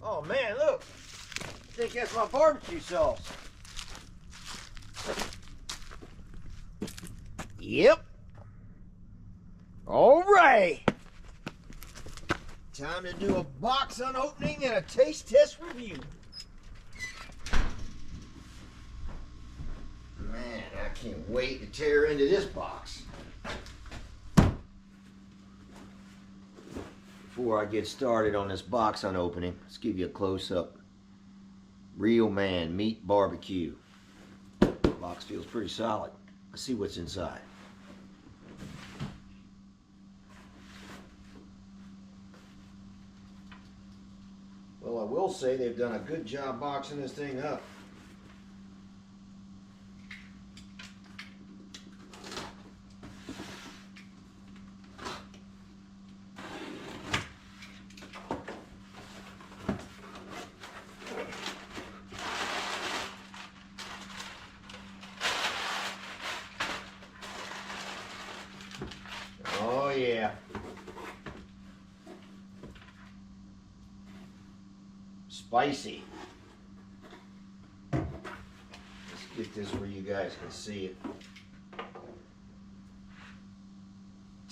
Oh man, look. I think that's my barbecue sauce. Yep. All right. Time to do a box unopening and a taste test review. Man, I can't wait to tear into this box. Before I get started on this box unopening, let's give you a close-up. Real Man Meat BBQ. The box feels pretty solid. Let's see what's inside. Well, I will say they've done a good job boxing this thing up. Oh yeah. Spicy. Let's get this where you guys can see it.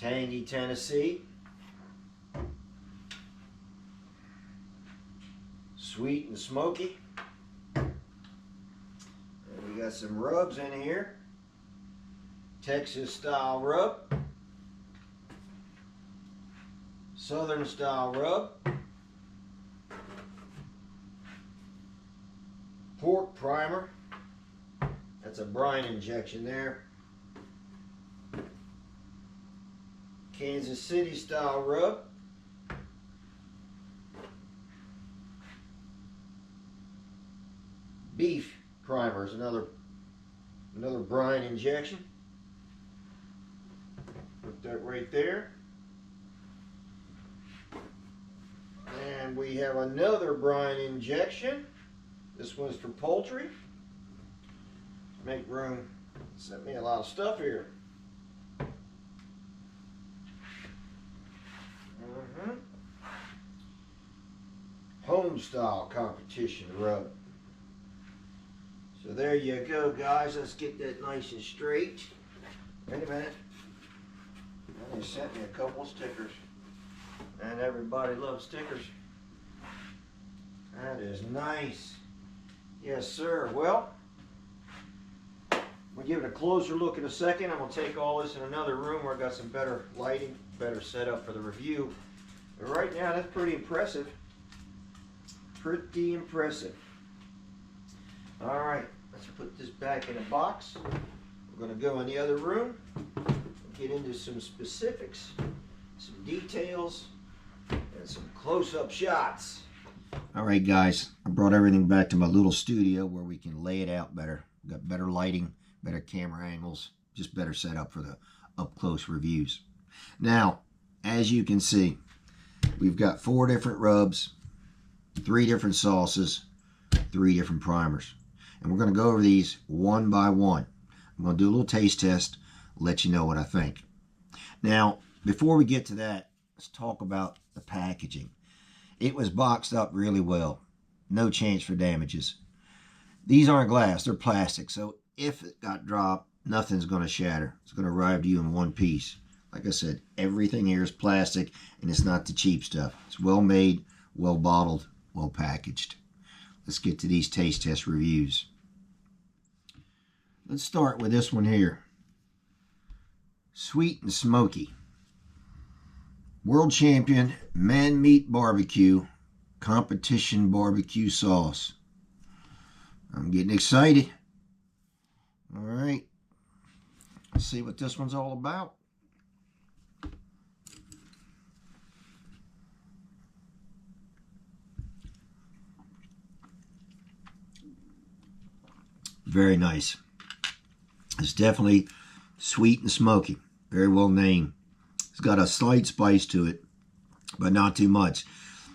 Tangy Tennessee. Sweet and smoky. And we got some rubs in here. Texas style rub. Southern style rub. Pork primer. That's a brine injection there. Kansas City style rub. Beef primer is another brine injection. Put that right there. And we have another brine injection. This one's for poultry. Make room. Sent me a lot of stuff here. Home style competition rub. So there you go, guys. Let's get that nice and straight. Wait a minute. They sent me a couple of stickers. And everybody loves stickers. That is nice. Yes, sir. Well, we'll give it a closer look in a second. I'm going to take all this in another room where I've got some better lighting, better setup for the review. But right now, that's pretty impressive. Pretty impressive. All right, let's put this back in a box. We're going to go in the other room and get into some specifics, some details, and some close-up shots. All right, guys, I brought everything back to my little studio where we can lay it out better. Got better lighting, better camera angles, just better setup for the up-close reviews. Now, as you can see, we've got 4 different rubs, 3 different sauces, 3 different primers. And we're going to go over these one by one. I'm going to do a little taste test, let you know what I think. Now, before we get to that, let's talk about the packaging. It was boxed up really well. No chance for damages. These aren't glass, they're plastic. So if it got dropped, nothing's going to shatter. It's going to arrive to you in one piece. Like I said, everything here is plastic, and it's not the cheap stuff. It's well made, well bottled, well packaged. Let's get to these taste test reviews. Let's start with this one here. Sweet and smoky. World Champion Man Meat BBQ Competition Barbecue Sauce. I'm getting excited. All right. Let's see what this one's all about. Very nice. It's definitely sweet and smoky. Very well named. It's got a slight spice to it, but not too much.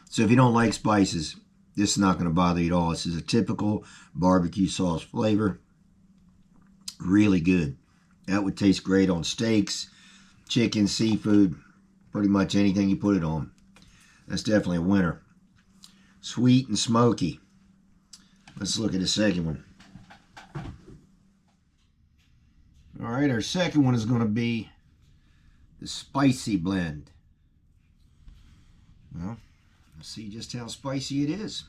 So if you don't like spices, this is not going to bother you at all. This is a typical barbecue sauce flavor. Really good. That would taste great on steaks, chicken, seafood, pretty much anything you put it on. That's definitely a winner. sweet and smoky. Let's look at the second one. All right, our second one is going to be the spicy blend. Well, let's see just how spicy it is.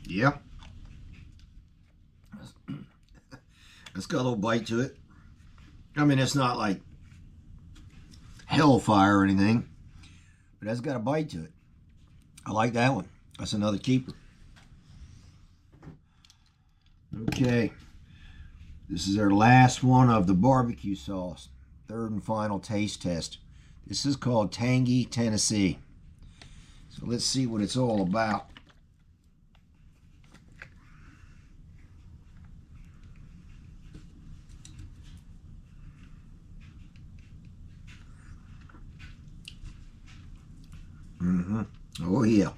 Yeah. It's got a little bite to it. I mean, it's not like hellfire or anything, but it's got a bite to it. I like that one. That's another keeper. Okay. This is our last one of the barbecue sauce. Third and final taste test. This is called Tangy Tennessee. So let's see what it's all about. Oh yeah.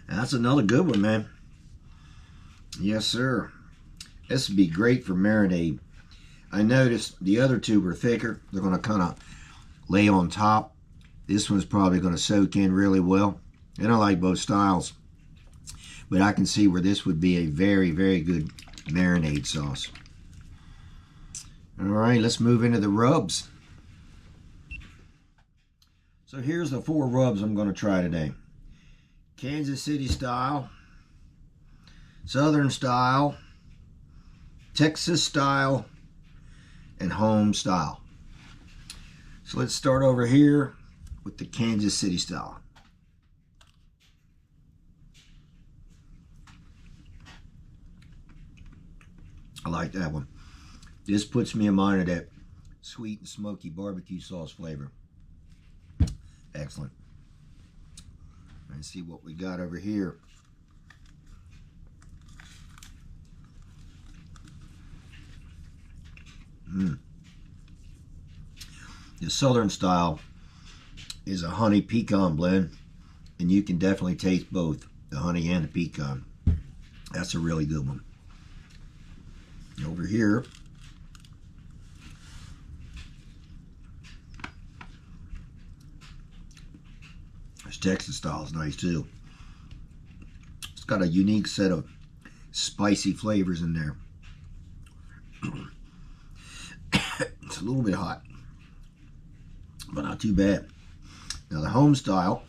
That's another good one, man. Yes, sir. This would be great for marinade. I noticed the other two were thicker. They're going to kind of lay on top. This one's probably going to soak in really well. And I like both styles. But I can see where this would be a very, very good marinade sauce. All right, let's move into the rubs. So here's the 4 rubs I'm going to try today. Kansas City style, Southern style, Texas style, and home style. So let's start over here with the Kansas City style. I like that one. This puts me in mind of that sweet and smoky barbecue sauce flavor. Excellent. Let's see what we got over here. The Southern style is a honey pecan blend, and you can definitely taste both the honey and the pecan. That's a really good one. Over here, this Texas style is nice too. It's got a unique set of spicy flavors in there. It's a little bit hot, but not too bad. Now the home style,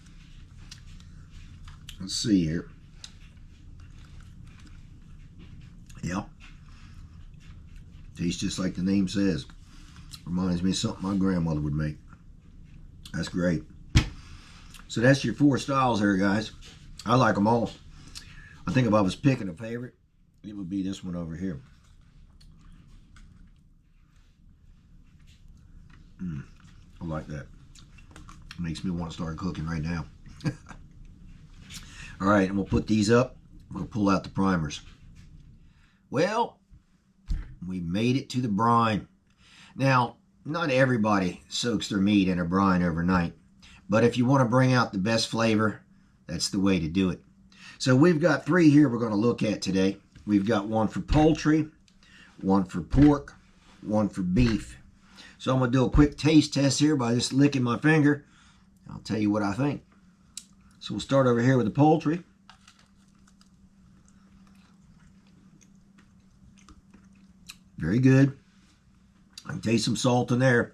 let's see here. Yeah, tastes just like the name says. Reminds me of something my grandmother would make. That's great. So that's your 4 styles here, guys. I like them all. I think if I was picking a favorite, it would be this one over here. I like that. Makes me want to start cooking right now. All right, and we'll put these up. We'll pull out the primers. Well, we made it to the brine. Now, not everybody soaks their meat in a brine overnight, but if you want to bring out the best flavor, that's the way to do it. So we've got 3 here we're going to look at today. We've got one for poultry, one for pork, one for beef. So I'm going to do a quick taste test here by just licking my finger. I'll tell you what I think. So we'll start over here with the poultry. Very good. I can taste some salt in there.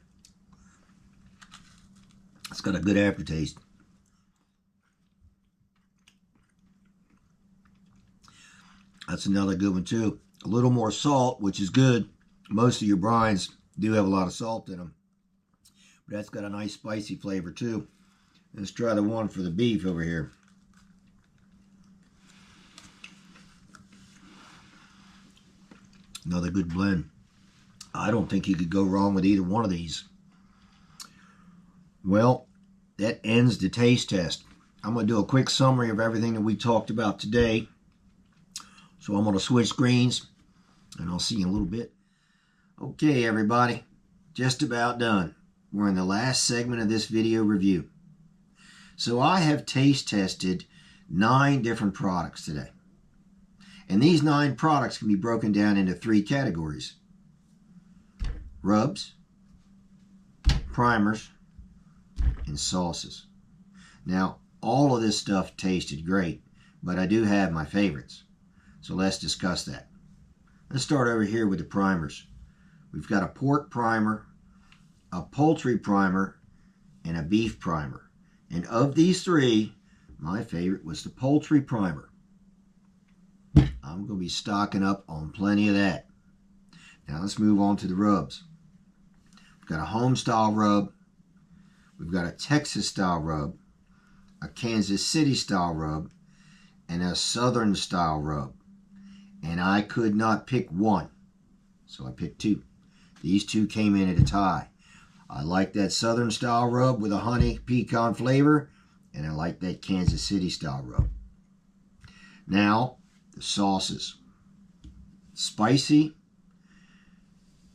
It's got a good aftertaste. That's another good one too. A little more salt, which is good. Most of your brines do have a lot of salt in them. But that's got a nice spicy flavor too. Let's try the one for the beef over here. Another good blend. I don't think you could go wrong with either one of these. Well, that ends the taste test. I'm going to do a quick summary of everything that we talked about today. So I'm going to switch screens, and I'll see you in a little bit. Okay, everybody. Just about done. We're in the last segment of this video review. So I have taste tested 9 different products today. And these 9 products can be broken down into 3 categories: rubs, primers, and sauces. Now, all of this stuff tasted great, but I do have my favorites. So let's discuss that. Let's start over here with the primers. We've got a pork primer, a poultry primer, and a beef primer. And of these 3, my favorite was the poultry primer. I'm going to be stocking up on plenty of that. Now let's move on to the rubs. We've got a home style rub, we've got a Texas style rub, a Kansas City style rub, and a Southern style rub. And I could not pick one, so I picked 2. These 2 came in at a tie. I like that Southern style rub with a honey pecan flavor, and I like that Kansas City style rub. Now, the sauces. Spicy,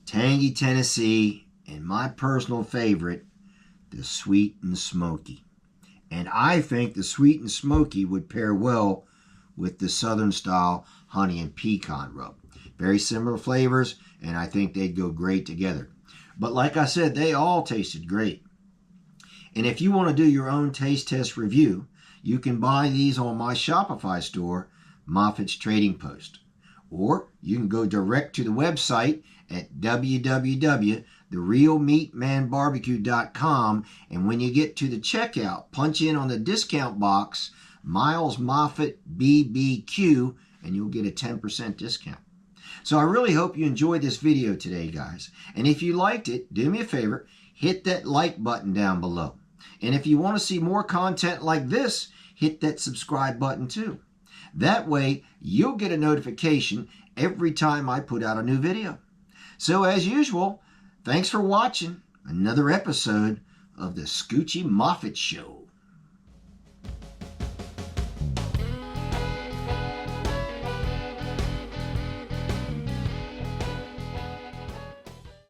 tangy Tennessee, and my personal favorite, the sweet and smoky. And I think the sweet and smoky would pair well with the Southern style honey and pecan rub. Very similar flavors, and I think they'd go great together. But like I said, they all tasted great. And if you want to do your own taste test review, you can buy these on my Shopify store, Moffit's Trading Post. Or you can go direct to the website at www.therealmeatmanbbq.com, and when you get to the checkout, punch in on the discount box Miles Moffit BBQ, and you'll get a 10% discount. So I really hope you enjoyed this video today, guys. And if you liked it, do me a favor, hit that like button down below. And if you want to see more content like this, hit that subscribe button too. That way, you'll get a notification every time I put out a new video. So as usual, thanks for watching another episode of the Scoochie Moffit Show.